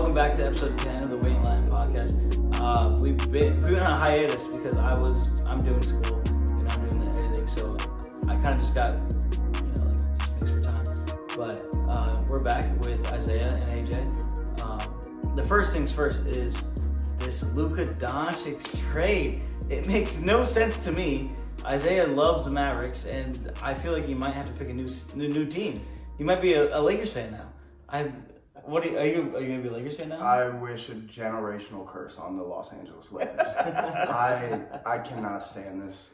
welcome back to episode 10 of the Ain't Lyin Podcast. We went on a hiatus because I'm doing school and I'm doing editing, so I kind of just got, just makes for time. But we're back with Isaiah and AJ. The first things first is this Luka Doncic trade. It makes no sense to me. Isaiah loves the Mavericks, and I feel like he might have to pick a new team. He might be a Lakers fan now. Are you gonna be a Lakers fan now? I wish a generational curse on the Los Angeles Lakers. I cannot stand this.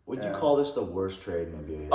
Would you call this the worst trade in NBA?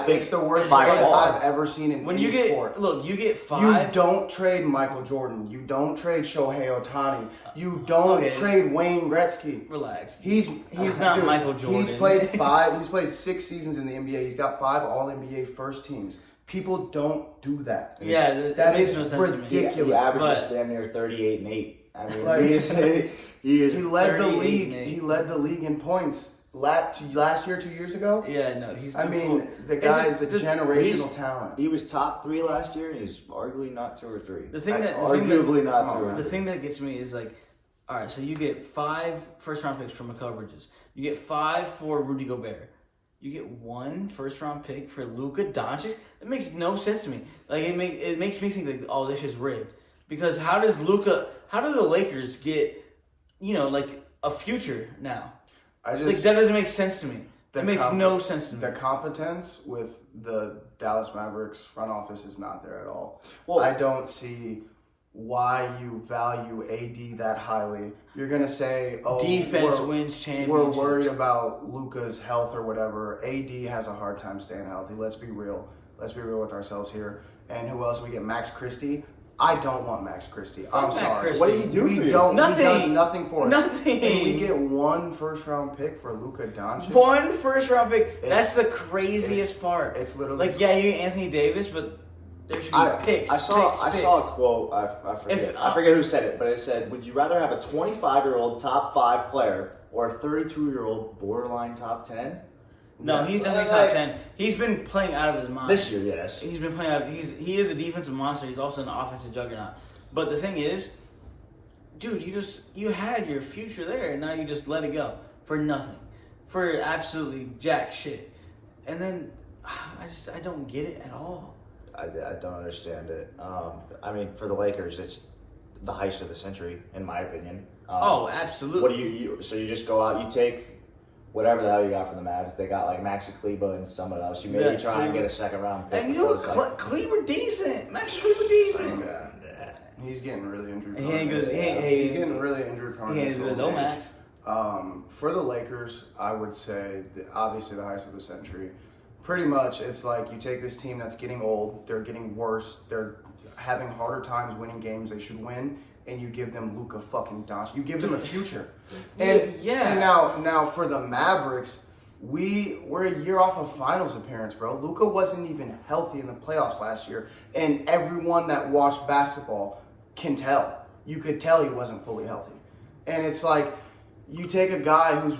It's the worst trade I've ever seen in any sport. Look, you get 5. You don't trade Michael Jordan. You don't trade Shohei Ohtani. You don't trade Wayne Gretzky. Relax. He's not Michael Jordan. He's played 6 seasons in the NBA. He's got 5 All-NBA first teams. People don't do that. Yeah, that is no ridiculous. He averages damn near 38-8. I mean, he led the league. He led the league in points. Last year, 2 years ago? Yeah, no, he's. The guy is a generational talent. He was top 3 last year, and he's arguably not 2 or 3. The thing that gets me is like, all right, so you get 5 first-round picks from Mikal Bridges. You get 5 for Rudy Gobert. You get 1 first-round pick for Luka Doncic. It makes no sense to me. Like it makes me think like, oh, this is rigged. Because how do the Lakers get, like a future now? That doesn't make sense to me. It makes no sense to me. The competence with the Dallas Mavericks front office is not there at all. Well, I don't see why you value AD that highly. You're going to say, defense wins championships. We're worried about Luka's health or whatever. AD has a hard time staying healthy. Let's be real. Let's be real with ourselves here. And who else? We get Max Christie. I don't want Max Christie. I'm sorry. Christie. What did he do for you? Nothing. He does nothing for us. Nothing. And we get 1 first-round pick for Luka Doncic. 1 first-round pick. That's the craziest part. It's literally you get Anthony Davis, but there should be picks. I saw a quote. I forget who said it, but it said, "Would you rather have a 25-year-old top 5 player or a 32-year-old borderline top 10?" No, he's definitely top 10. He's been playing out of his mind. This year, yes. He's been playing out. He is a defensive monster. He's also an offensive juggernaut. But the thing is, dude, you had your future there, and now you just let it go for nothing, for absolutely jack shit. And then I don't get it at all. I don't understand it. For the Lakers, it's the heist of the century, in my opinion. Absolutely. What do you? So you just go out, you take whatever the hell you got from the Mavs. They got like Maxi Kleber and someone else. You maybe try and get a 2nd-round pick. And Kleber decent. Maxi Kleber decent. He's getting really injured. He's getting really injured. He ain't as good as Max. For the Lakers, I would say obviously the heist of the century. Pretty much, it's like you take this team that's getting old, they're getting worse, they're having harder times winning games they should win, and you give them Luka fucking Doncic. You give them a future. And now for the Mavericks, we're a year off of finals appearance, bro. Luka wasn't even healthy in the playoffs last year, and everyone that watched basketball can tell. You could tell he wasn't fully healthy. And it's like, you take a guy who's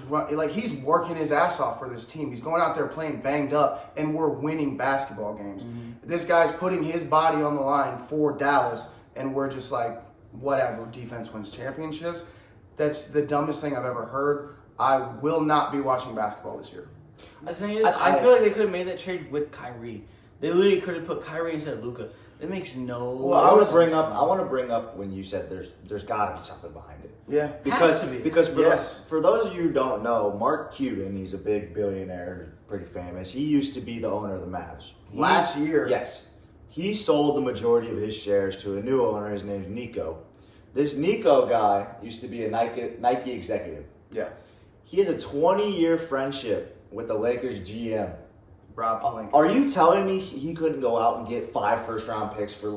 he's working his ass off for this team. He's going out there playing banged up, and we're winning basketball games. Mm-hmm. This guy's putting his body on the line for Dallas, and we're just like, whatever, defense wins championships. That's the dumbest thing I've ever heard. I will not be watching basketball this year. The thing is, I feel like they could have made that trade with Kyrie. They literally could have put Kyrie instead of Luka. It makes no. Well, I want to bring up when you said there's got to be something behind it. Yeah, because for those of you who don't know, Mark Cuban, he's a big billionaire, pretty famous. He used to be the owner of the Mavs. Last year, yes, he sold the majority of his shares to a new owner. His name's Nico. This Nico guy used to be a Nike executive. Yeah, he has a 20-year friendship with the Lakers GM. Rob Pelinka. Are you telling me he couldn't go out and get 5 first-round picks for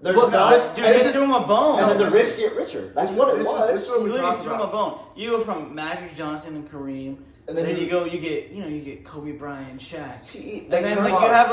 They threw him a bone. And then the rich get richer. That's what it was. This is what we talked about. Him a bone. You go from Magic Johnson and Kareem, and then you get Kobe Bryant, Shaq. See, and then you have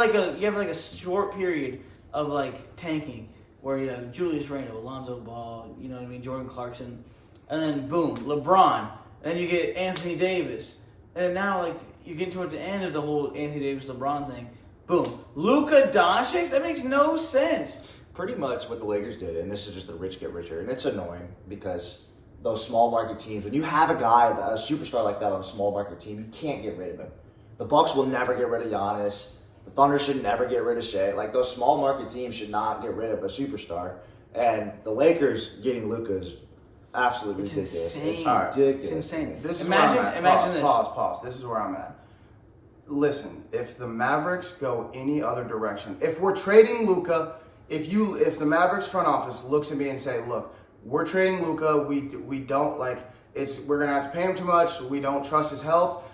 a short period of tanking where you have Julius Randle, Lonzo Ball, Jordan Clarkson, and then boom, LeBron. And then you get Anthony Davis, and now you get towards the end of the whole Anthony Davis LeBron thing. Boom, Luka Doncic. That makes no sense. pretty much what the Lakers did, and this is just the rich get richer, and it's annoying because those small market teams, when you have a guy, a superstar like that on a small market team, you can't get rid of him. The Bucks will never get rid of Giannis. The Thunder should never get rid of Shea. Like, those small market teams should not get rid of a superstar. And the Lakers getting Luka is absolutely ridiculous. Insane. It's ridiculous. It's insane. This is imagine, where I'm at. imagine this. Pause. This is where I'm at. Listen, if the Mavericks go any other direction, if we're trading Luka, if the Mavericks front office looks at me and say, look, we're trading Luka, we don't like we're gonna have to pay him too much, we don't trust his health.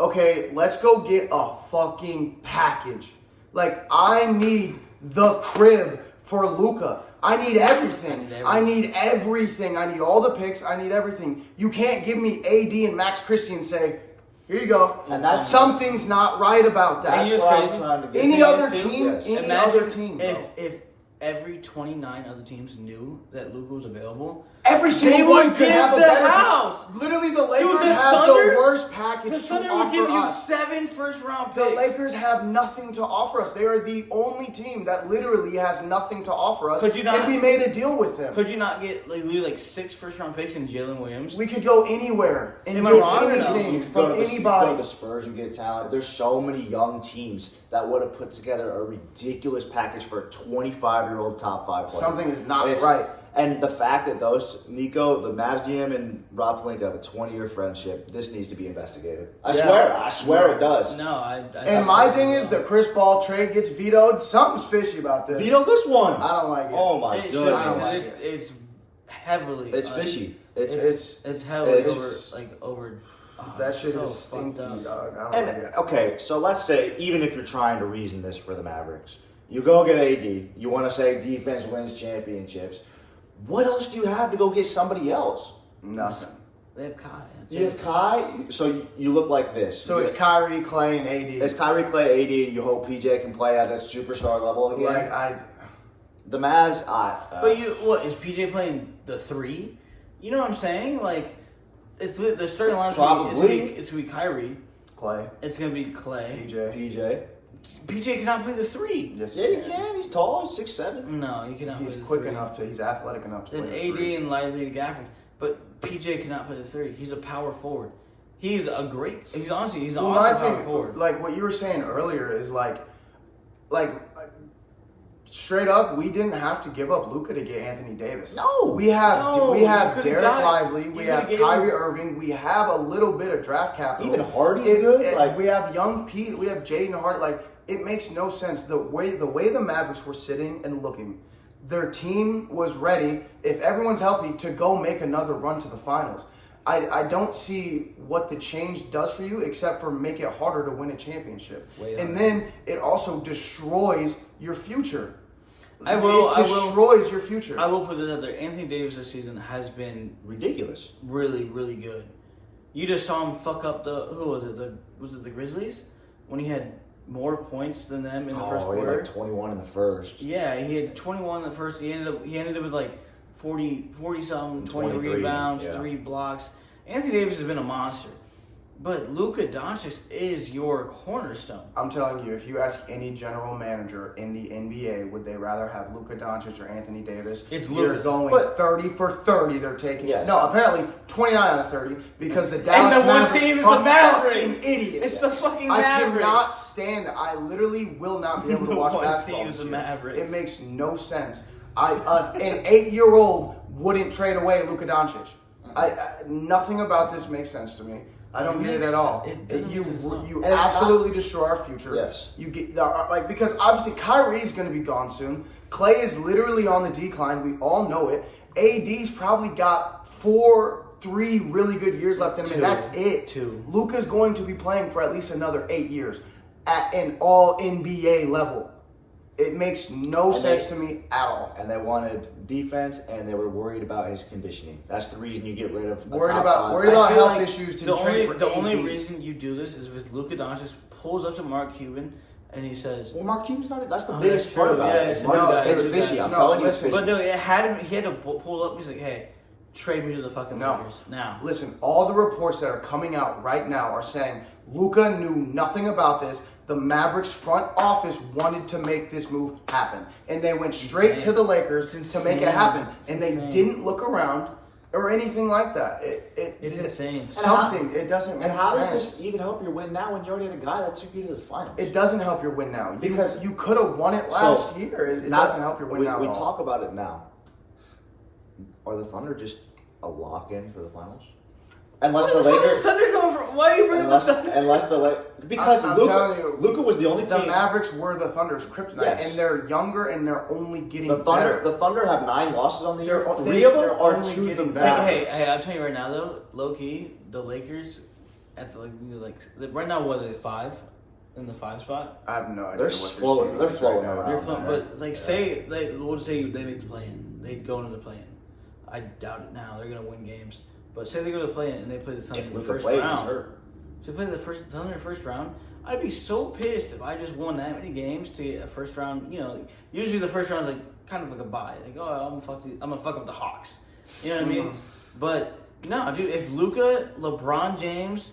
Okay, let's go get a fucking package. Like, I need the crib for Luka. I need everything. I need everything. I need all the picks. I need everything. You can't give me AD and Max Christie and say, here you go. And that's something's not right about that. And That's what I was trying to get Any to. other team, Yes. any other team, bro. if every 29 other teams knew that Luka was available, Every single one could give have a the better house. Literally, the Lakers Dude, the have Thunder- the worst package the to Thunder would offer give you us. 7 first-round The picks. Lakers have nothing to offer us. They are the only team that literally has nothing to offer us. Could you not- and we made a deal with them. Could you not get like 6 first-round picks in Jalen Williams? We could go anywhere and Am I get wrong or no? anything You could go from to the, anybody. You go to the Spurs and get talent. There's so many young teams that would have put together a ridiculous package for a 25-year-old top 5 player. Something is not It's- right. And the fact that the Mavs GM and Rob Pelinka have a 20-year friendship, this needs to be investigated. I swear it does. No, I And my thing is, the Chris Paul trade gets vetoed. Something's fishy about this. Veto this one. I don't like it. Oh my it should goodness. I don't like because it's heavily. It's like, fishy. It's heavily it's- over. That shit so is fucked stinky, up. dog. I don't like And it. okay, so let's say even if you're trying to reason this for the Mavericks, you go get AD. You want to say defense wins championships. What else do you have to go get somebody else? Nothing. They have Kai. That's You it. have Kai, so you look like this. So You it's get- Kyrie, Clay, and AD. It's Kyrie, Clay, AD, and you hope PJ can play at that superstar level again. Like The Mavs, But is PJ playing the 3? You know what I'm saying? Like, it's the starting line. Probably. It's gonna be Kyrie. Clay, It's gonna be Clay. PJ. PJ cannot play the 3. Yes, Yeah, he can. He's tall. He's 6'7". No, you cannot. He's play the quick 3. enough to. He's athletic enough to Then play the AD 3. and Lively Gafford, but PJ cannot play the 3. He's a power forward. He's honestly he's an Well, awesome my power thing, forward. like what you were saying earlier, is like straight up, we didn't have to give up Luka to get Anthony Davis. No. we have No, you could've Derek got- Lively, you we could've have gave Kyrie him- Irving, we have a little bit of draft capital. Even Hardy's good. Like we have young Pete, we have Jaden Hardy. Like, it makes no sense the way the Mavericks were sitting and looking. Their team was ready, if everyone's healthy, to go make another run to the finals. I don't see what the change does for you except for make it harder to win a championship. Way And harder. then it also destroys your future. It It destroys your future. I will put it out there. Anthony Davis this season has been ridiculous. really, really good. You just saw him fuck up was it the Grizzlies when he had more points than them in the first He had quarter? like 21 in the first. Yeah, he had 21 in the first. He ended up with like 40 something, 20 23, rebounds, yeah. 3 blocks. Anthony Davis has been a monster. But Luka Doncic is your cornerstone. I'm telling you, if you ask any general manager in the NBA, would they rather have Luka Doncic or Anthony Davis? It's You're Luka. going But- 30 for 30. They're taking. Yes. No, apparently 29 out of 30 because the Dallas And the one Mavericks team is are the Mavericks. fucking idiots. It's the fucking I Mavericks. cannot stand that. I literally will not be able to The watch one basketball. team is this the year. Mavericks. It makes no sense. An 8-year-old wouldn't trade away Luka Doncic. Nothing about this makes sense to me. I don't get it at all. It doesn't You make sense at all. you And it's absolutely destroy our future. Yes. You get because obviously Kyrie's going to be gone soon. Clay is literally on the decline. We all know it. AD's probably got 3 really good years left in him, and that's it. 2. Luka's going to be playing for at least another 8 years at an all NBA level. It makes no sense to me at all. And they wanted defense, and they were worried about his conditioning. That's the reason you get rid of Worried top about 5. worried about I feel health like issues to the trade for the only AD. reason you do this is if Luka Doncic pulls up to Mark Cuban and he says, Well, Mark Cuban's not. That's the Oh, biggest that's part true. about Yeah, it. it's It's, true. it's No, fishy. I'm no, telling you, it's listen, fishy. but no, he had to pull up. He's like, hey, trade me to the fucking No. Lakers now. Listen, all the reports that are coming out right now are saying Luka knew nothing about this. The Mavericks front office wanted to make this move happen. And they went straight to the Lakers to make it happen. And they didn't look around or anything like that. It's insane. Something. It doesn't make sense. And how does this even help your win now when you already had a guy that took you to the finals? It doesn't help your win now. Because you could have won it last year. It doesn't help your win now. We talk about it now. Are the Thunder just a lock-in for the finals? Unless the Lakers. Thunder coming from? Why are you bringing the Thunder? Unless the Lakers. Because Luka was the only team. The Mavericks were the Thunder's kryptonite, and they're younger and they're only getting better. The Thunder have 9 losses on the year. 3 of them are to the Mavericks. Hey, I'll tell you right now though, low key, the Lakers at the right now, what are they 5 in the 5 spot? I have no idea. They're flowing. They're flowing around. They're flowing, but we'll say they make the play-in, they'd go into the play-in. I doubt it now. They're gonna win games. But say they go to the play-in and they play the Thunder in the first round. To play the Thunder in the first round, I'd be so pissed if I just won that many games to get a first round. You know, usually the first round is kind of like a bye. Like, I'm gonna fuck up the Hawks. You know what I mean? But no, dude, if Luka, LeBron James,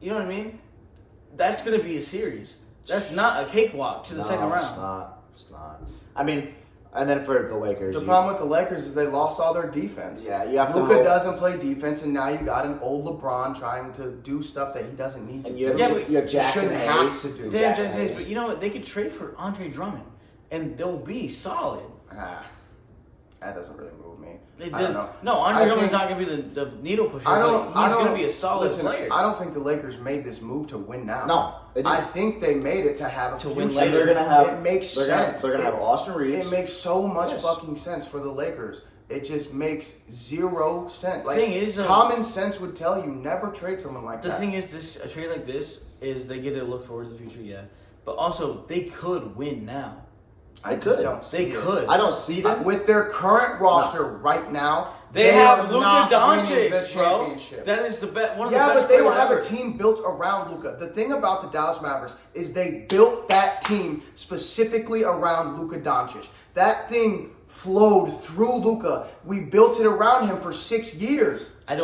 you know what I mean? That's gonna be a series. That's not a cakewalk to the second round. It's not. I mean. And then for the Lakers, the problem with the Lakers is they lost all their defense. Yeah, you have Luka doesn't play defense, and now you got an old LeBron trying to do stuff that he doesn't need to do. You have Jackson shouldn't Hayes. have to do. Jackson Hayes, but you know what? They could trade for Andre Drummond, and they'll be solid. That doesn't really move me. I don't know. No, Andre Drummond's not going to be the needle pusher. He's going to be a solid player. I don't think the Lakers made this move to win now. No, they didn't. I think they made it to have a to win future. later. They're going to have. It makes sense. They're going to have Austin Reeves. It makes so much fucking sense for the Lakers. It just makes 0 sense. Like, thing is, common sense would tell you never trade someone like that. The thing is, a trade like this is they get to look forward to the future, yeah. But also, they could win now. I just don't see it. They could. I don't see them. With their current roster right now, they have Luka Doncic, bro. That is the best. One of the yeah, best but they don't players have ever. a team built around Luka. The thing about the Dallas Mavericks is they built that team specifically around Luka Doncic. That thing flowed through Luka. We built it around him for 6 years. I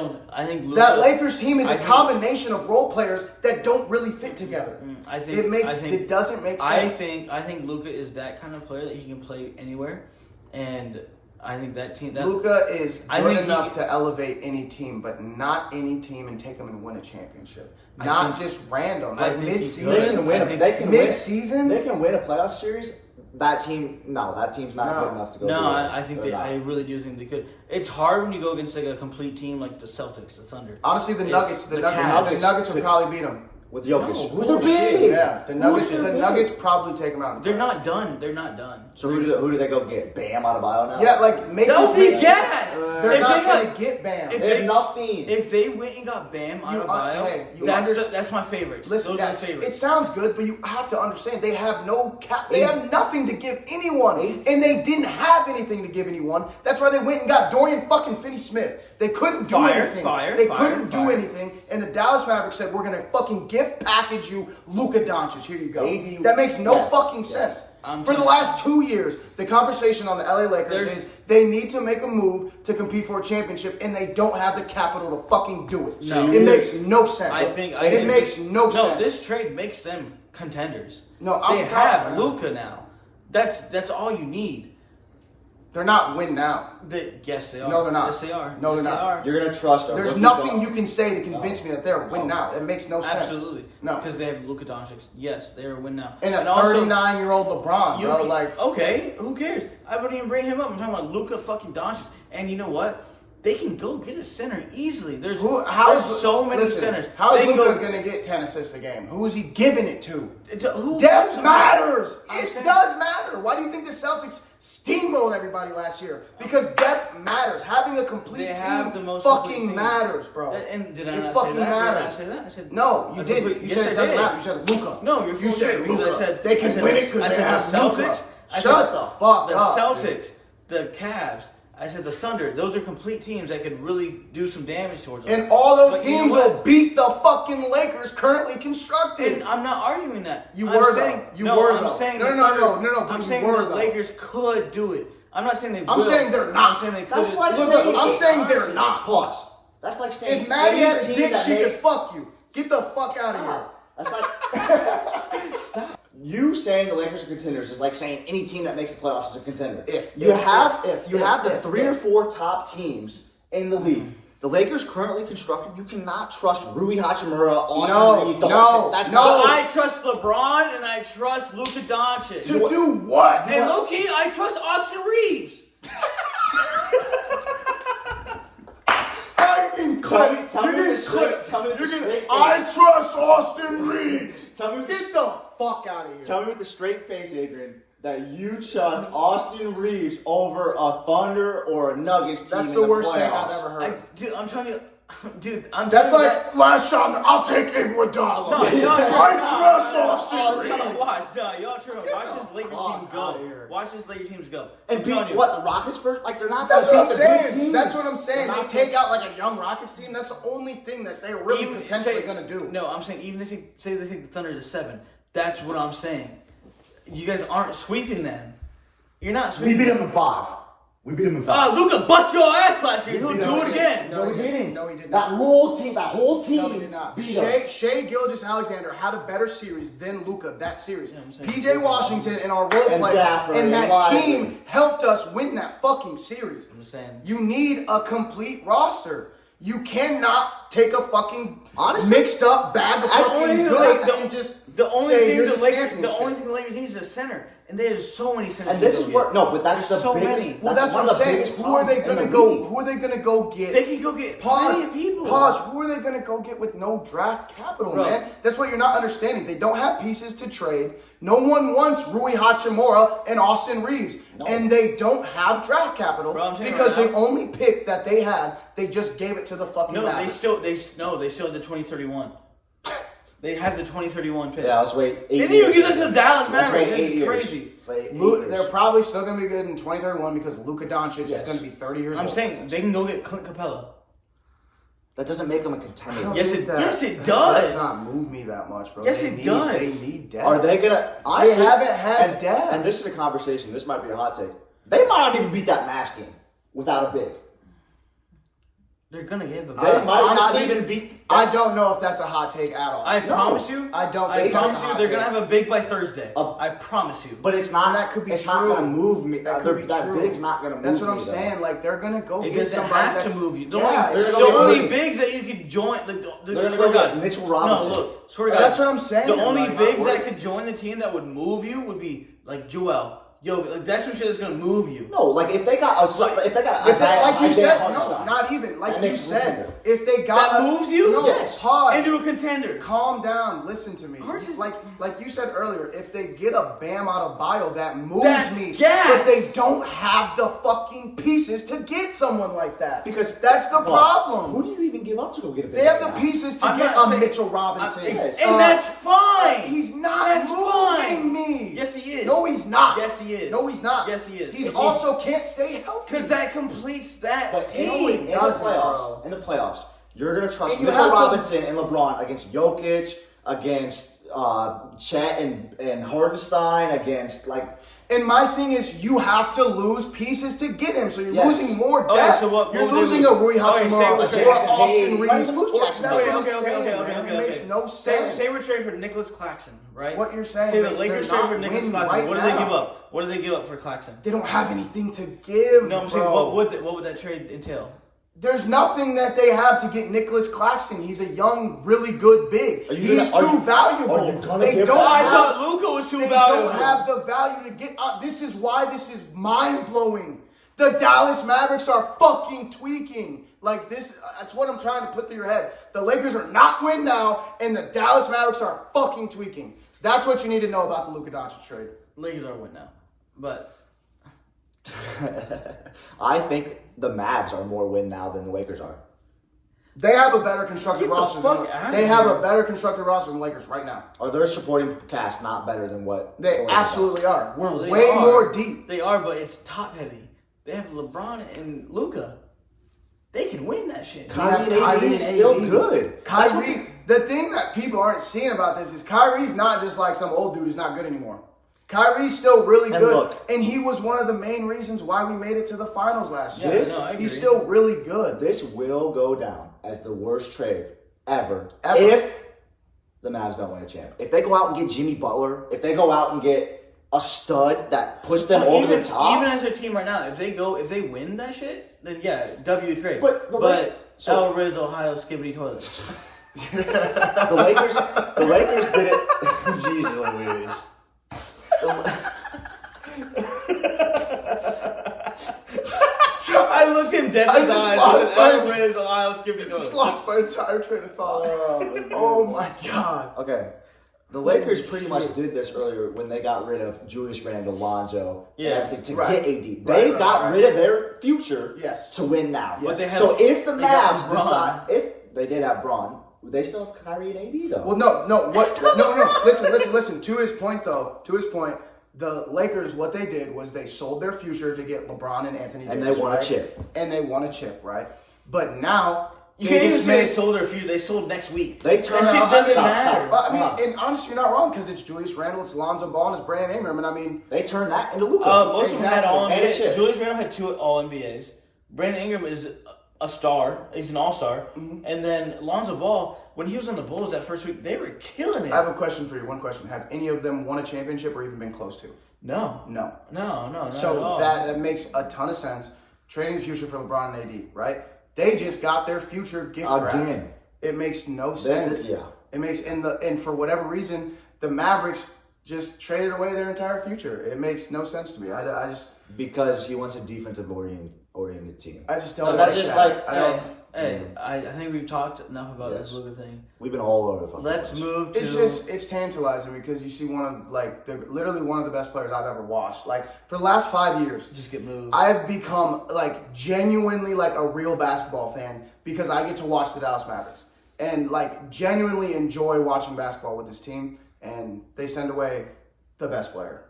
think Luka, that Lakers team is a combination of role players that don't really fit together. It doesn't make sense. I think Luka is that kind of player that he can play anywhere, and I think that team. Luka is good enough to elevate any team, but not any team and take them and win a championship. Not just random. Like mid-season, they can win. Mid-season, they can win a playoff series. That team's not good enough to go. No, I really do think they could. It's hard when you go against a complete team like the Celtics, the Thunder. Honestly, the Nuggets would probably beat them. With Jokic. No, who's their big? Yeah, the Nuggets probably take them out. They're not done. So who do they go get? Bam Adebayo now? Yeah, like make that would be gas. They're not going to get Bam. They have nothing. If they went and got Bam Adebayo, that's my favorite. Listen, those are my favorites. It sounds good, but you have to understand they have no cap. They have nothing to give anyone, and they didn't have anything to give anyone. That's why they went and got Dorian fucking Finney-Smith. They couldn't do anything. They couldn't do anything. And the Dallas Mavericks said, we're going to fucking gift package you Luka Doncic. Here you go. That makes no fucking sense. For the last 2 years, the conversation on the LA Lakers is they need to make a move to compete for a championship, and they don't have the capital to fucking do it. No. It makes no sense. It makes no sense. No, this trade makes them contenders. No, they have Luka now. That's all you need. They're not win now. Yes, they are. No, they're not. Yes, they are. No, they're not. You're going to trust them. There's nothing you can say to convince me that they're a win now. It makes no sense. Absolutely. No. Because they have Luka Doncic. Yes, they're a win now. And a 39-year-old LeBron, bro. Okay, who cares? I wouldn't even bring him up. I'm talking about Luka fucking Doncic. And you know what? They can go get a center easily. There's so many centers. How is Luka going to get 10 assists a game? Who is he giving it to? Who Depth matters. It does matter. Why do you think the Celtics steamrolled everybody last year? Because depth matters. Having a complete team fucking matters, bro. And did I it not fucking say that? matters. Did I say that? I said no, you didn't. You said it doesn't matter. You said Luka. No, you said Luka. They can win it because they have Luka. Shut the fuck up. The Celtics, the Cavs. I said the Thunder. Those are complete teams that could really do some damage towards them. And all those teams will beat the fucking Lakers currently constructed. And I'm not arguing that. You were though. I'm saying no. I'm saying the Lakers could do it. I'm not saying they will. I'm saying they're not. I'm saying they could. That's like saying I'm saying they're not. Pause. That's like saying if Maddie had a dick, she could fuck you. Get the fuck out of here. That's like stop. You saying the Lakers are contenders is like saying any team that makes the playoffs is a contender. If you have the 3 or 4 top teams in the league. The Lakers currently constructed. You cannot trust Rui Hachimura, Austin Reeves. I trust LeBron and I trust Luka Doncic. To do what? And low-key, I trust Austin Reeves. I trust Austin Reeves. Get the fuck out of here. Tell me with a straight face, Adrian, that you trust Austin Reeves over a Thunder or a Nuggets team. That's the worst thing I've ever heard. Dude, I'm telling you. Dude, that's like last shot. I'll take Iguodala. I trust Austin Reeves. Y'all true. Watch this Lakers team go. Watch this Lakers team go. And beat what, the Rockets first? Like they're not. That's what I'm saying. That's what I'm saying. They take out like a young Rockets team. That's the only thing that they're really potentially going to do. No, I'm saying even if they say they take the Thunder to 7. That's what I'm saying. You guys aren't sweeping them. You're not sweeping. We beat them in 5. We beat him in 5. Luka bust your ass last year. He'll do it again. No, he didn't. No, he did not. That whole team. No, he did not. Shai Gilgeous-Alexander had a better series than Luka that series. PJ Washington and our role players and that team helped us win that fucking series. I'm saying. You need a complete roster. You cannot take a fucking mixed up bag of fucking goods and just the only say thing you're the the Lakers need is a center. And there's so many centers. And this is where but that's the so biggest. Many. Well, that's what I'm saying. Who are they gonna go? Who are they gonna go get? They can go get plenty of people. Who are they gonna go get with no draft capital, man? That's what you're not understanding. They don't have pieces to trade. No one wants Rui Hachimura and Austin Reeves, and they don't have draft capital because the only pick that they had, they just gave it to the fucking. They still had the 2031. They have the 2031 pick. Yeah, let's wait 8 years. They didn't even give us the Dallas Mavericks. It's crazy. They're probably still going to be good in 2031 because Luka Doncic is going to be 30 years old. I'm saying they can go get Clint Capella. That doesn't make them a contender. Yes, it does. That does not move me that much, bro. Yes, it does. They need depth. Are they going to... They haven't had depth. And this is a conversation. This might be a hot take. They might not even beat that Mavs team without a big. They're going to get the big. They might not even beat... I don't know if that's a hot take at all. I promise you. I don't think it's a hot they're take. going to have a big by Thursday. I promise you. But it's not. That could be it's true. Not going to move me. That could be that true. big's not going to move me. That's what I'm saying. Like they're going to go it get somebody have to move you. The only only bigs that you could join. They're going to go get Mitchell Robinson. No, look. Swear to God. That's what I'm saying. The only bigs that could join the team that would move you would be like Joel. Yo, like that's some shit that's gonna move you. No, like if they got like you said, no, not even like you said. If they got that moves you, pause into a contender. Calm down, listen to me. Like you said earlier, if they get a Bam out of bio, that moves me. But they don't have the fucking pieces to get someone like that. Because that's the problem. Who do you even give up to go get a big? They have the pieces to get a Mitchell Robinson. And that's fine. He's not moving me. Yes, he is. No, he's not. Yes, he is. No, he's not. Yes, he is. He also can't stay healthy. Because that completes that In team. the playoffs, you're going to trust Mitchell Robinson and LeBron against Jokic, against Chet and Hardenstein, against And my thing is, you have to lose pieces to get him, so you're losing more depth. You're losing a Rui Hachimura or Austin Reeves. Okay. It makes no sense. Say we're trading for Nicholas Claxton, right? What you're saying is the Lakers trade for Nicholas Claxton. What do they give up? What do they give up for Claxton? They don't have anything to give. No, I'm saying what would that trade entail? There's nothing that they have to get Nicholas Claxton. He's a young, really good big. He's too valuable. I thought Luka was too valuable. They don't have the value to get. This is why this is mind blowing. The Dallas Mavericks are fucking tweaking. Like this, that's what I'm trying to put through your head. The Lakers are not win now, and the Dallas Mavericks are fucking tweaking. That's what you need to know about the Luka Doncic trade. Lakers are win now, but I think the Mavs are more win now than the Lakers are. They have a better constructed roster. They have a better constructed roster than the Lakers right now. Are their supporting cast not better than what they absolutely are? We're way more deep. They are, but it's top heavy. They have LeBron and Luka. They can win that shit. Kyrie is still good. Kyrie, the thing that people aren't seeing about this is Kyrie's not just like some old dude who's not good anymore. Kyrie's still really good, and he was one of the main reasons why we made it to the finals last year. He's still really good. This will go down as the worst trade ever. If the Mavs don't win a champ. If they go out and get Jimmy Butler, if they go out and get a stud that puts them over the top. Even as their team right now, if they win that shit, then yeah, W trade. But El Riz, Ohio, Skibbity Toilet. the Lakers did it. Jesus Louise. I looked in Devin's eyes. El Riz, Ohio, Skibbity I Toilet. just lost my entire train of thought. Oh my god. Okay. The Lakers pretty much did this earlier when they got rid of Julius Randle, Lonzo, and everything to get AD. They got rid of their future Yes. to win now. Yes. So if the Mavs decide, if they did have Braun, would they still have Kyrie and AD though? Well, no. Listen. To his point, the Lakers, what they did was they sold their future to get LeBron and Anthony Davis. And they won a chip. And they won a chip, right? But now you can't even say they sold their future. They sold next week. They turned that shit doesn't matter. I mean, and honestly, you're not wrong because it's Julius Randle, it's Lonzo Ball, and it's Brandon Ingram, and I mean they turned that into Luka. Most of them had all And a NBAs. chip. Julius Randle had 2 all NBAs. Brandon Ingram is a star. He's an all-star. Mm-hmm. And then Lonzo Ball, when he was on the Bulls that first week, they were killing it. I have a question for you. One question: have any of them won a championship or even been close to? No. Not So at all. That makes a ton of sense. Trading the future for LeBron and AD, right? They just got their future gift wrapped. Again. It makes no sense. It makes and for whatever reason, the Mavericks just traded away their entire future. It makes no sense to me. I just because he wants a defensive oriented team. I just don't But like that's just that. like I think we've talked enough about this Luka thing. We've been all over the fucking Let's place. move to. it's tantalizing because you see literally one of the best players I've ever watched. Like for the last 5 years, Just get moved. I've become like genuinely like a real basketball fan because I get to watch the Dallas Mavericks and like genuinely enjoy watching basketball with this team. And they send away the best player.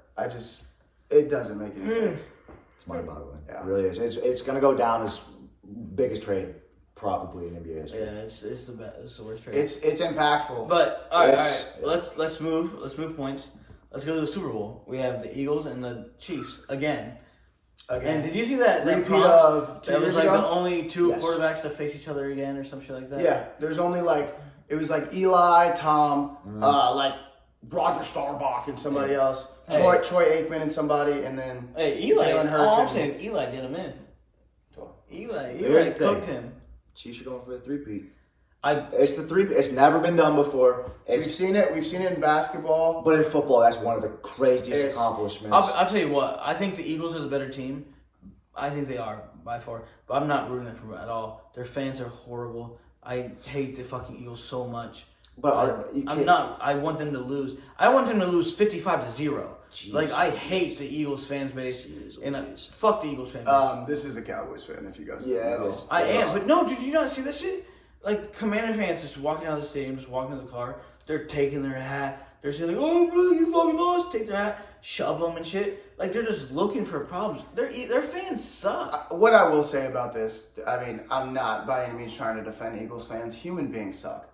It doesn't make any sense. It's mind-boggling. Yeah. It really is. It's going to go down as biggest trade probably in NBA history. Yeah, it's the best. It's the worst trade. It's impactful. But all right. Let's move points. Let's go to the Super Bowl. We have the Eagles and the Chiefs again. And did you see that repeat prompt of 2 that years was like ago? the only 2 Yes. quarterbacks to face each other again or some shit like that? Yeah, there's only it was like Eli, Tom, like Roger Staubach and somebody else, Hey. Troy Aikman and somebody, and then Hey, Eli. Jalen Hurts All I'm and- saying, Eli did him in. Eli Here's the cooked thing. him. Chiefs are going for the three-peat. I It's the three. It's never been done before. we've seen it in basketball. But in football, that's one of the craziest It's- accomplishments. I'll tell you what. I think the Eagles are the better team. I think they are by far, but I'm not rooting for them at all. Their fans are horrible. I hate the fucking Eagles so much. But you I'm can't- not. I want them to lose. I want them to lose 55-0. Jeez. Like I hate the Eagles fans base, Jeez and Louise. fuck the Eagles fan base. This is a Cowboys fan, if you guys Yeah, don't know. it is. I am, but no, did you not see that shit? Like Commander fans just walking out of the stadium, just walking to the car. They're taking their hat. They're saying like, "Oh, bro, you fucking lost." Take their hat, shove them and shit. Like they're just looking for problems. Their fans suck. What I will say about this, I mean, I'm not by any means trying to defend Eagles fans. Human beings suck.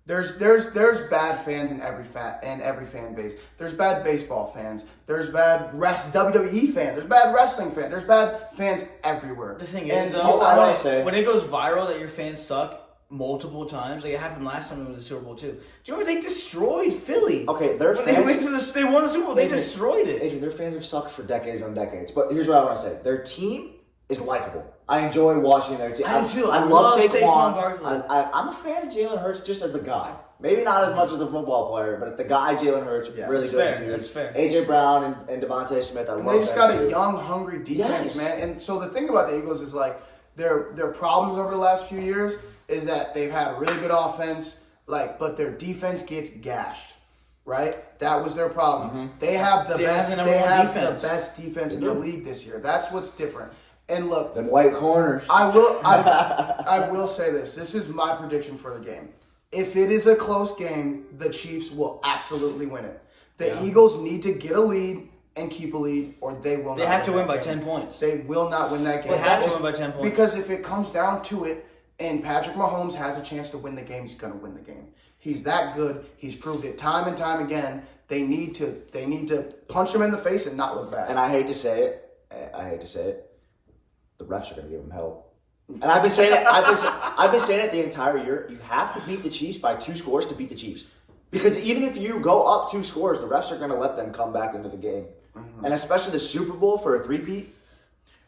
There's bad fans in every fan base. There's bad baseball fans. There's bad WWE fans. There's bad wrestling fans. There's bad fans everywhere. The thing And is, when it goes viral that your fans suck multiple times, like it happened last time we won the Super Bowl too. Do you remember they destroyed Philly? Okay, their When fans. they won the Super Bowl, they destroyed it. Adrian, their fans have sucked for decades on decades. But here's what I want to say: their team is likable. I enjoy watching their team. I do too. I I love love Saquon Saquon. Barkley. I'm a fan of Jalen Hurts just as the guy. Maybe not as much as the football player, but the guy Jalen Hurts, Yeah, really that's good fair, dude. that's fair. AJ Brown and Devontae Smith, I love They just them got too. a young, hungry defense, Yes. man. And so the thing about the Eagles is like their problems over the last few years is that they've had a really good offense, but their defense gets gashed. Right? That was their problem. Mm-hmm. They have the They best. have the number They one have defense. the best defense in They the do. league this year. That's what's different. And look, Them white corners. I will say this. This is my prediction for the game. If it is a close game, the Chiefs will absolutely win it. The Eagles need to get a lead and keep a lead, or they will not. They have to win that by game. 10 points. They will not win that game. They have to win by 10 points. Because if it comes down to it, and Patrick Mahomes has a chance to win the game, he's going to win the game. He's that good. He's proved it time and time again. They need to punch him in the face and not look bad. And I hate to say it. The refs are going to give him help. And I've been saying it. I've been saying it the entire year. You have to beat the Chiefs by 2 scores to beat the Chiefs. Because even if you go up 2 scores, the refs are going to let them come back into the game. Mm-hmm. And especially the Super Bowl for a three-peat.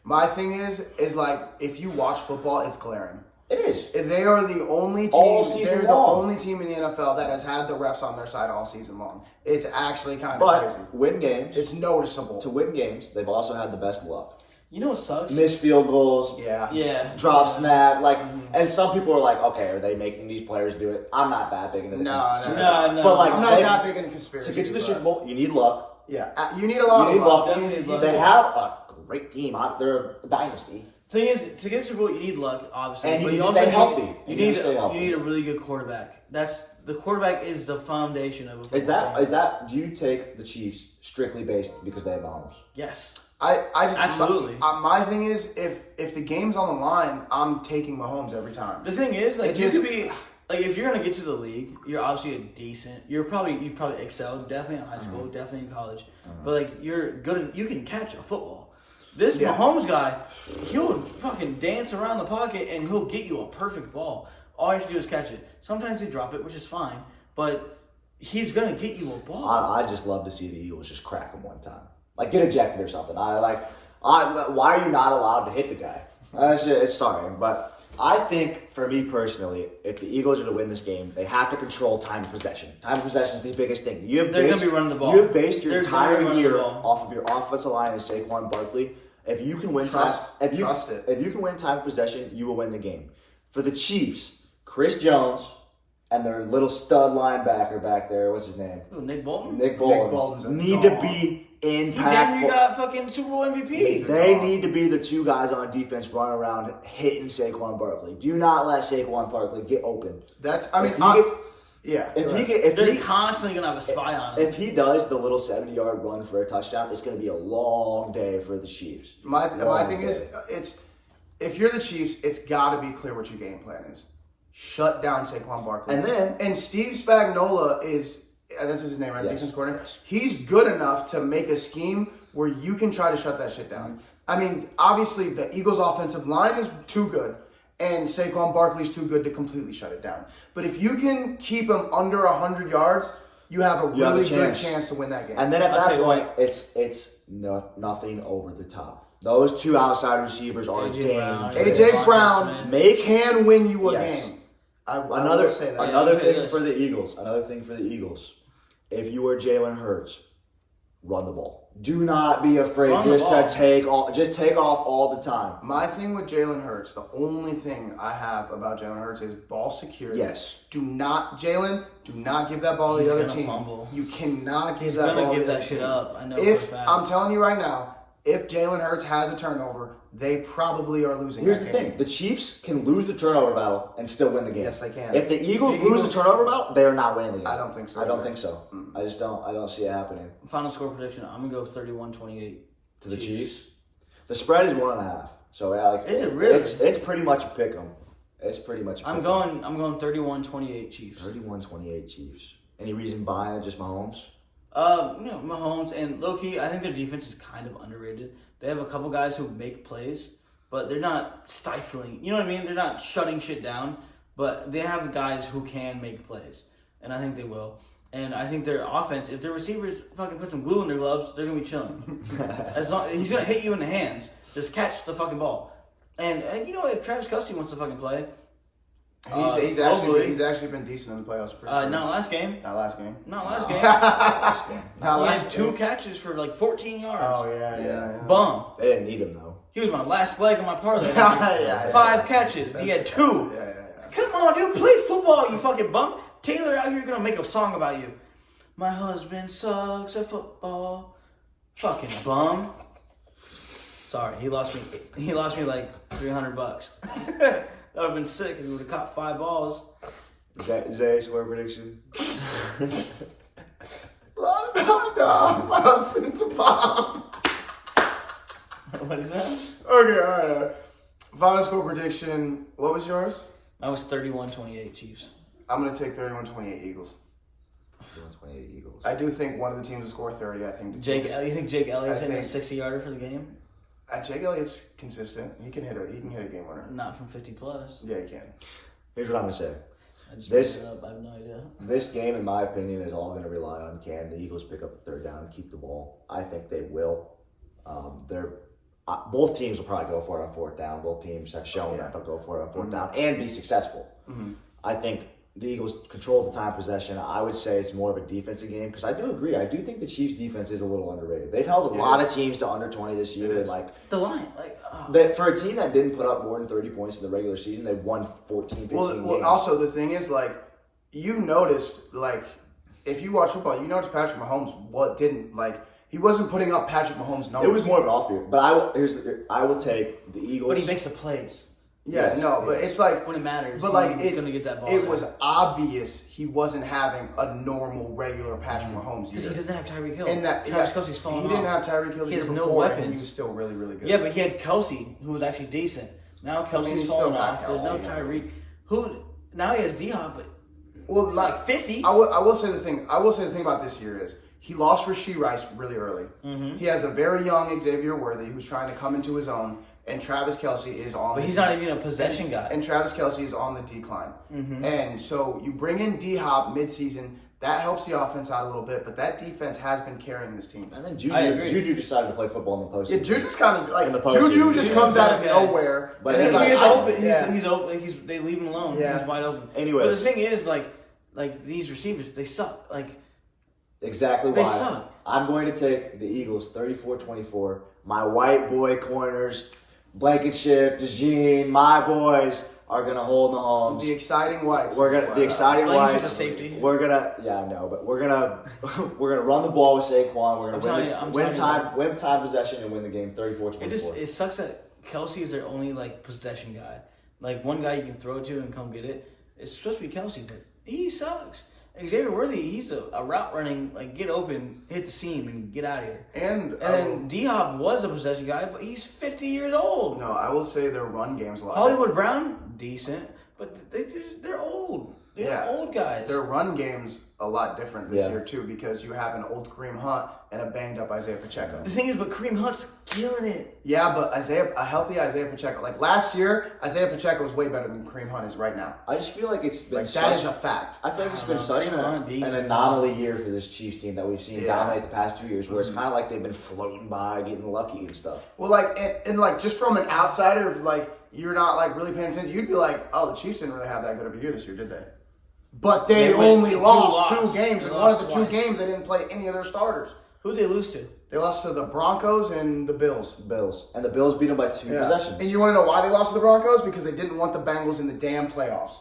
My thing is like, if you watch football, it's glaring. It is. They are the only team. All season they're long. the only team in the NFL that has had the refs on their side all season long. It's actually kind of But crazy. win games. It's noticeable. To win games, they've also had the best luck. You know what sucks? Missed field goals. Yeah. Drop snap. Like, and some people are like, okay, are they making these players do it? I'm not that big into the conspiracy. No. But like, I'm not that big into conspiracy. To get to the Super Bowl, you need luck. Yeah, you need a lot of luck. They have a great team. They're a dynasty. Thing is, to get Super Bowl, you need luck, obviously. And but you need to also stay healthy. You need a really good quarterback. The quarterback is the foundation of a football game. Do you take the Chiefs strictly based because they have Mahomes? Yes. I just, absolutely. My thing is, if the game's on the line, I'm taking Mahomes every time. The thing is, like, you could be like, if you're gonna get to the league, you're obviously you probably excelled, definitely in high school, definitely in college, but like you're good. You can catch a football. This Mahomes guy, he'll fucking dance around the pocket and he'll get you a perfect ball. All you have to do is catch it. Sometimes they drop it, which is fine, but he's gonna get you a ball. I just love to see the Eagles just crack him one time, like get ejected or something. Why are you not allowed to hit the guy? It's sorry, but I think for me personally, if the Eagles are to win this game, they have to control time of possession. Time of possession is the biggest thing. They're going to be running the ball. You have based your entire year off of your offensive line and Saquon Barkley. If you can win if you can win time of possession, you will win the game. For the Chiefs, Chris Jones and their little stud linebacker back there, what's his name? Ooh, Nick Bolton? Nick Bolton need to be impactful. He got fucking Super Bowl MVP. They need to be the 2 guys on defense running around hitting Saquon Barkley. Do not let Saquon Barkley get open. They're constantly gonna have a spy on him. If he does the little 70-yard run for a touchdown, it's gonna be a long day for the Chiefs. My thing is, if you're the Chiefs, it's got to be clear what your game plan is. Shut down Saquon Barkley, and Steve Spagnuolo is. That's his name, right? Yes. Defense coordinator. He's good enough to make a scheme where you can try to shut that shit down. I mean, obviously, the Eagles' offensive line is too good, and Saquon Barkley's too good to completely shut it down. But if you can keep him under 100 yards, you have a really good chance to win that game. And then at that point, it's nothing over the top. Those 2 outside receivers are dangerous. AJ Brown can win you a game. Another thing for the Eagles. If you are Jalen Hurts, run the ball. Do not be afraid to take off all the time. My thing with Jalen Hurts, the only thing I have about Jalen Hurts is ball security. Yes. Do not give that ball to the other team. Fumble. You cannot give that ball to the other team. I know. I'm telling you right now, if Jalen Hurts has a turnover, they probably are losing. Here's the thing: the Chiefs can lose the turnover battle and still win the game. Yes, they can. If the Eagles lose the turnover battle, they are not winning the game. I don't think so. I don't think so. I just don't. I don't see it happening. Final score prediction: I'm gonna go 31-28 to the Chiefs. The spread is 1.5. So is it really? It's pretty much a pick 'em. It's pretty much. I'm going 31-28 Chiefs. 31-28 Chiefs. Any reason behind it? Just Mahomes. Mahomes and low-key, I think their defense is kind of underrated. They have a couple guys who make plays, but they're not stifling. You know what I mean? They're not shutting shit down, but they have guys who can make plays, and I think they will. And I think their offense, if their receivers fucking put some glue in their gloves, they're gonna be chilling. He's gonna hit you in the hands. Just catch the fucking ball. And if Travis Kelce wants to fucking play. He's actually been decent in the playoffs. Not last game. Not last game. He had 2 catches for like 14 yards. Oh yeah. Bum. They didn't need him though. He was my last leg of my parlay. 5 catches. He had 2. Yeah. Come on, dude, play football, you fucking bum. Taylor out here gonna make a song about you. My husband sucks at football. Fucking bum. Sorry, he lost me like $300. That would have been sick if we would have caught 5 balls. Is that a score prediction? No, my husband's a bomb. What is that? Okay, all right. Final score prediction. What was yours? I was 31-28 Chiefs. I'm going to take 31-28 Eagles. 31-28 Eagles. I do think one of the teams will score 30. I think. You think Jake Elliott's hitting a 60-yarder for the game? Jake Elliott's consistent. He can hit a game winner. Not from 50 plus. Yeah, he can. Here's what I'm gonna say. I just This- made it up. I have no idea. This game, in my opinion, is all going to rely on can the Eagles pick up the third down and keep the ball. I think they will. Both teams will probably go for it on fourth down. Both teams have shown that they'll go for it on fourth down and be successful. I think the Eagles control the time possession. I would say it's more of a defensive game because I do agree. I do think the Chiefs' defense is a little underrated. They've held a lot of teams to under 20 this year. And The line, like, for a team that didn't put up more than 30 points in the regular season, they won 14, 15 games. Well, also the thing is, like, you noticed, like, if you watch football, you notice Patrick Mahomes he wasn't putting up Patrick Mahomes numbers. It was more of an off year. But I will take the Eagles. but he makes the plays Yeah, Yes, no, but yes. it's like, when it matters. but like he's gonna get that ball. it was obvious he wasn't having a normal, regular Patrick Mahomes because he year. doesn't have Tyreek Hill. And that Travis Kelce's falling he didn't off. have Tyreek Hill the He year has no before, and weapons. he was still really, really good. Yeah, but he had Kelsey, who was actually decent. Now Kelsey's he's falling still got off. There's no Kelce, yeah. Tyreek. Who now he has D-Hop, but well, like 50. I will say the thing. I will say the thing about this year is he lost Rashee Rice really early. Mm-hmm. He has a very young Xavier Worthy who's trying to come into his own, and Travis Kelce is on. But he's not even a possession guy. And Travis Kelce is on the decline. Mm-hmm. And so you bring in D-Hop midseason. That helps the offense out a little bit, but that defense has been carrying this team. I think I agree. Juju decided to play football in the postseason. Yeah, Juju's kind of like In the postseason. Juju just Yeah. comes out of Okay. nowhere. But and he's it's He's like, open. yeah. He's open. They leave him alone. Yeah. He's wide open. Anyways. But the thing is, like these receivers, they suck. Like Exactly They why. suck. I'm going to take the Eagles 34-24. My white boy corners, Blankenship, DeJean, my boys are going to hold Mahomes. The exciting whites. The exciting Blankenship's whites. a safety. We're gonna, I know, but we're gonna run the ball with Saquon. We're I'm gonna telling win you. win time possession and win the game 34-24. it sucks that Kelsey is their only like possession guy. Like one guy you can throw to and come get it. It's supposed to be Kelsey, but he sucks. Xavier Worthy, he's a route running, like get open, hit the seam, and get out of here. And then D-Hop was a possession guy, but he's 50 years old. no, I will say their run game's a lot. Hollywood Brown, decent, but they're old. They're old guys. Their run game's a lot different this Yeah. year too because you have an old Kareem Hunt and a banged up Isaiah Pacheco. The thing is, but Kareem Hunt's killing it. Yeah, but a healthy Isaiah Pacheco. Like last year, Isaiah Pacheco was way better than Kareem Hunt is right now. I just feel like it's been Like that is a fact. I feel like it's I been don't know. such Kareem Hunt, an decent. anomaly year for this Chiefs team that we've seen Yeah. dominate the past 2 years, where it's kind of like they've been floating by, getting lucky and stuff. Well, like and like just from an outsider, if like you're not like really paying attention, you'd be like, oh, the Chiefs didn't really have that good of a year this year, did they? But they went only lost two two losses. games, They and one of lost the two twice. games they didn't play any of their starters. Who'd they lose to? They lost to the Broncos and the Bills. Bills. And the Bills beat them by 2 possessions. And you want to know why they lost to the Broncos? Because they didn't want the Bengals in the damn playoffs.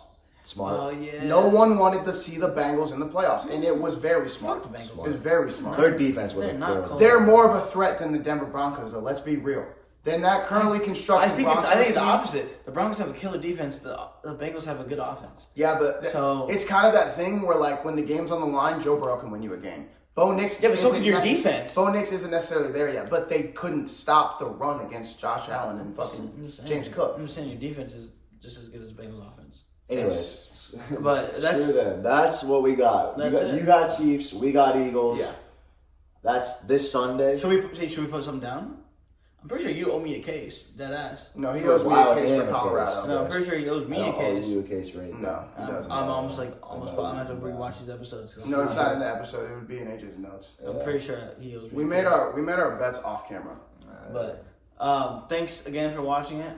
Smart. Oh yeah. No one wanted to see the Bengals in the playoffs, and it was very smart. Fuck the Bengals. It was very smart. Their defense was They're not terrible. close. They're more of a threat than the Denver Broncos, though. Let's be real. Than that currently constructed I think Broncos it's the team. opposite. The Broncos have a killer defense. The Bengals have a good offense. Yeah, but So- it's kind of that thing where, like, when the game's on the line, Joe Burrow can win you a game. Bo Nix, Yeah, but so isn't can your defense. Bo Nix isn't necessarily there yet, but they couldn't stop the run against Josh Allen and I'm fucking just saying- James Cook. I'm just saying your defense is just as good as Bengals offense. Anyways, But screw that's- them. That's what we got. That's it. You got Chiefs. We got Eagles. Yeah. That's this Sunday. Should we put something down? I'm pretty sure you owe me a case. Dead ass. No, he For a owes me while, a case and for a Colorado. case. No, I'm pretty sure he owes me a I don't owe case. you a case for anything. No, he doesn't. I'm almost I I'm know gonna have to you. rewatch these episodes. 'Cause No, it's not in the episode. It would be in AJ's notes. I'm pretty sure he owes me. We a made case. our bets off camera. But thanks again for watching it.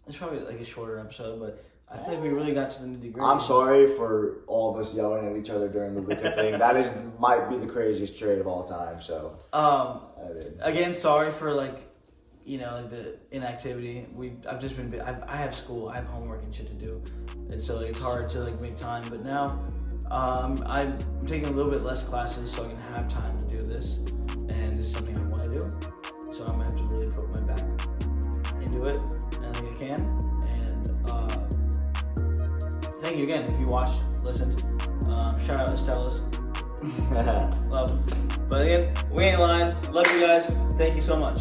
It's probably like a shorter episode, but I feel like we really got to the nitty gritty. I'm sorry for all of us yelling at each other during the Luka thing. That might be the craziest trade of all time. So Again, sorry for like the inactivity. I've just been. I have school. I have homework and shit to do, and so it's hard to like make time. But now, I'm taking a little bit less classes so I can have time to do this, and it's something I want to do. So I'm gonna have to really put my back into it, and I think I can. And thank you again if you watched, listened. Shout out to Stellas. Love him. But again, we ain't lying. Love you guys. Thank you so much.